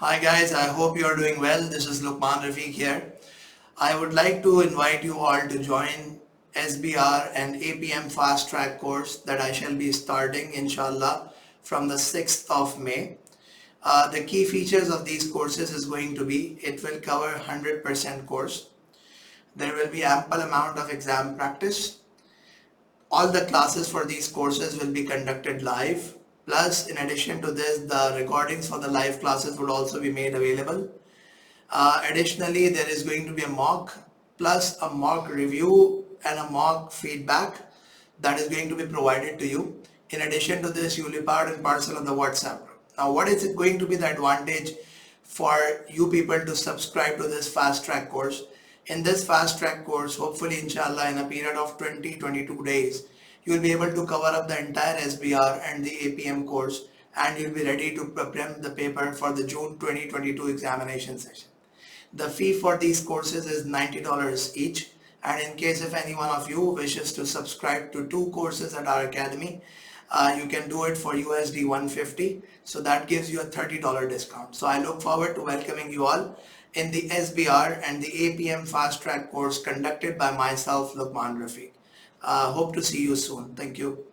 Hi guys, I hope you are doing well. This is Luqman Rafiq here. I would like to invite you all to join SBR and APM fast track course that I shall be starting inshallah from the 6th of May. The key features of these courses is going to be it will cover 100% course. There will be ample amount of exam practice. All the classes for these courses will be conducted live. Plus, in addition to this, the recordings for the live classes would also be made available. Additionally, there is going to be a mock plus a mock review and a mock feedback that is going to be provided to you. In addition to this, you will be part and parcel of the WhatsApp group. Now, what is it going to be the advantage for you people to subscribe to this fast track course? In this fast track course, hopefully inshallah in a period of 22 days, you will be able to cover up the entire SBR and the APM course, and you'll be ready to prepare the paper for the June 2022 examination session. The fee for these courses is $90 each, and in case if any one of you wishes to subscribe to 2 courses at our academy, you can do it for USD 150, so that gives you a $30 discount. So I look forward to welcoming you all in the SBR and the APM fast track course conducted by myself, Luqman Rafiq. Hope to see you soon. Thank you.